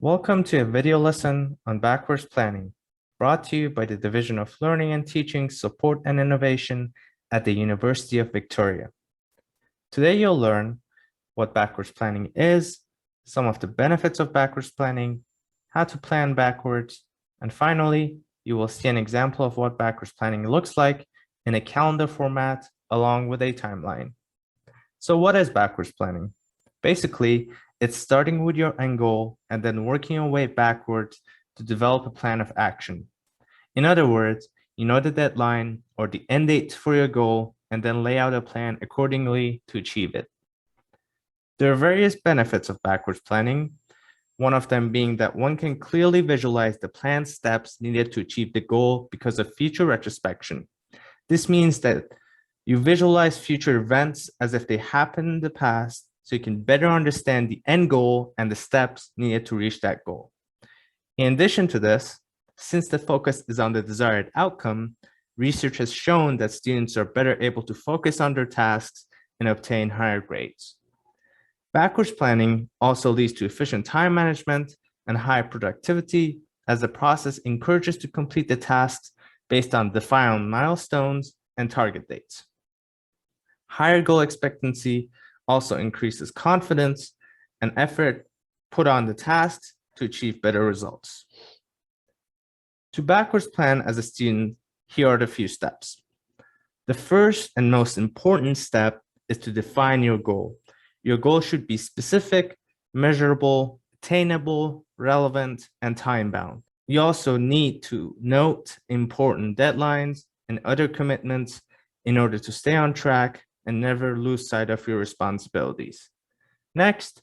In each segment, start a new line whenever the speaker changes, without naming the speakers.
Welcome to a video lesson on backwards planning, brought to you by the Division of Learning and Teaching Support and Innovation at the University of Victoria. Today you'll learn what backwards planning is, some of the benefits of backwards planning, how to plan backwards, and finally, you will see an example of what backwards planning looks like in a calendar format along with a timeline. So what is backwards planning? Basically, it's starting with your end goal and then working your way backwards to develop a plan of action. In other words, you know the deadline or the end date for your goal and then lay out a plan accordingly to achieve it. There are various benefits of backwards planning, one of them being that one can clearly visualize the planned steps needed to achieve the goal because of future retrospection. This means that you visualize future events as if they happened in the past, so you can better understand the end goal and the steps needed to reach that goal. In addition to this, since the focus is on the desired outcome, research has shown that students are better able to focus on their tasks and obtain higher grades. Backwards planning also leads to efficient time management and high productivity, as the process encourages to complete the tasks based on defined milestones and target dates. Higher goal expectancy also increases confidence and effort put on the tasks to achieve better results. To backwards plan as a student, here are the few steps. The first and most important step is to define your goal. Your goal should be specific, measurable, attainable, relevant, and time-bound. You also need to note important deadlines and other commitments in order to stay on track and never lose sight of your responsibilities. Next,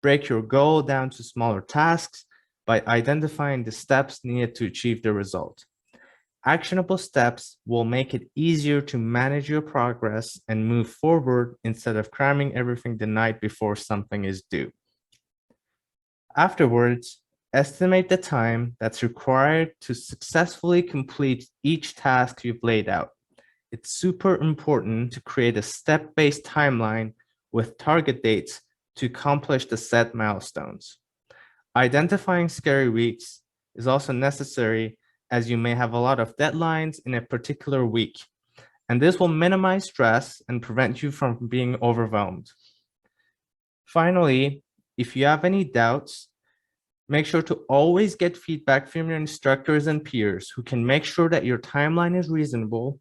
break your goal down to smaller tasks by identifying the steps needed to achieve the result. Actionable steps will make it easier to manage your progress and move forward instead of cramming everything the night before something is due. Afterwards, estimate the time that's required to successfully complete each task you've laid out. It's super important to create a step-based timeline with target dates to accomplish the set milestones. Identifying scary weeks is also necessary, as you may have a lot of deadlines in a particular week, and this will minimize stress and prevent you from being overwhelmed. Finally, if you have any doubts, make sure to always get feedback from your instructors and peers who can make sure that your timeline is reasonable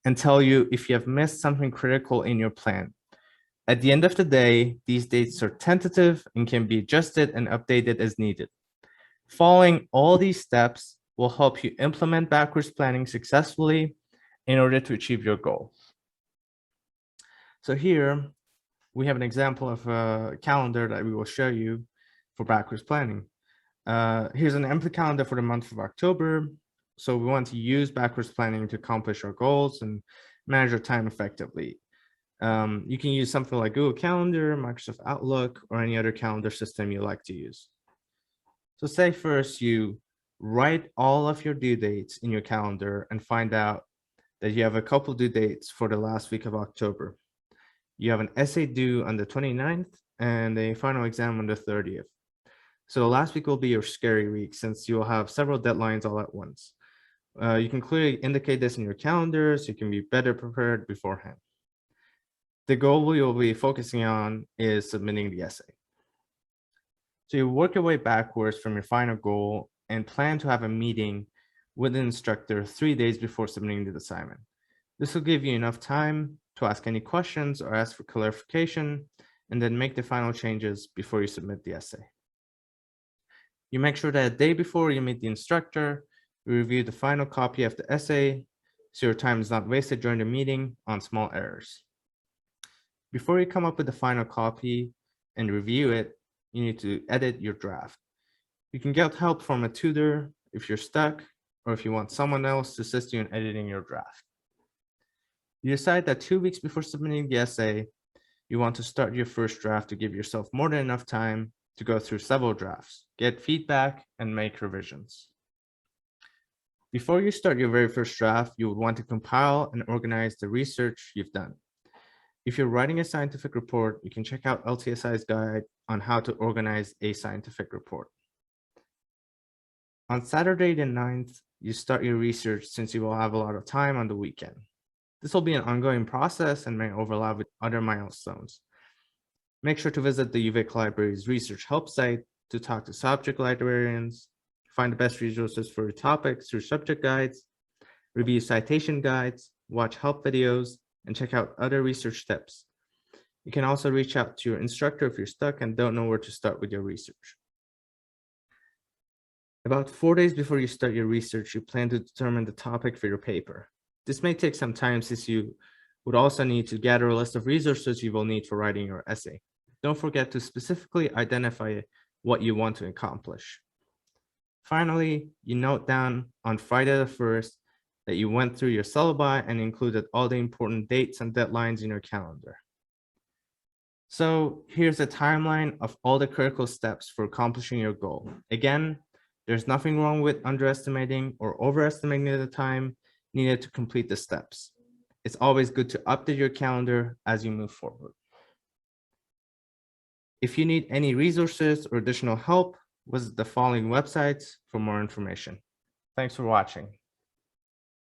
and tell you if you have missed something critical in your plan. At the end of the day, these dates are tentative and can be adjusted and updated as needed. Following all these steps will help you implement backwards planning successfully in order to achieve your goal. So here we have an example of a calendar that we will show you for backwards planning. Here's an empty calendar for the month of October. So we want to use backwards planning to accomplish our goals and manage our time effectively. You can use something like Google Calendar, Microsoft Outlook, or any other calendar system you like to use. So say first you write all of your due dates in your calendar and find out that you have a couple due dates for the last week of October. You have an essay due on the 29th and a final exam on the 30th. So the last week will be your scary week, since you will have several deadlines all at once. You can clearly indicate this in your calendar so you can be better prepared beforehand. The goal you'll be focusing on is submitting the essay. So you work your way backwards from your final goal and plan to have a meeting with an instructor 3 days before submitting the assignment. This will give you enough time to ask any questions or ask for clarification, and then make the final changes before you submit the essay. You make sure that a day before you meet the instructor, you review the final copy of the essay so your time is not wasted during the meeting on small errors. Before you come up with the final copy and review it, you need to edit your draft. You can get help from a tutor if you're stuck, or if you want someone else to assist you in editing your draft. You decide that 2 weeks before submitting the essay, you want to start your first draft to give yourself more than enough time to go through several drafts, get feedback, and make revisions. Before you start your very first draft, you would want to compile and organize the research you've done. If you're writing a scientific report, you can check out LTSI's guide on how to organize a scientific report. On Saturday the 9th, you start your research since you will have a lot of time on the weekend. This will be an ongoing process and may overlap with other milestones. Make sure to visit the UVic Library's research help site to talk to subject librarians, find the best resources for your topics through subject guides, review citation guides, watch help videos, and check out other research tips. You can also reach out to your instructor if you're stuck and don't know where to start with your research. About 4 days before you start your research, you plan to determine the topic for your paper. This may take some time since you would also need to gather a list of resources you will need for writing your essay. Don't forget to specifically identify what you want to accomplish. Finally, you note down on Friday the 1st that you went through your syllabi and included all the important dates and deadlines in your calendar. So here's a timeline of all the critical steps for accomplishing your goal. Again, there's nothing wrong with underestimating or overestimating the time needed to complete the steps. It's always good to update your calendar as you move forward. If you need any resources or additional help, visit the following websites for more information. Thanks for watching.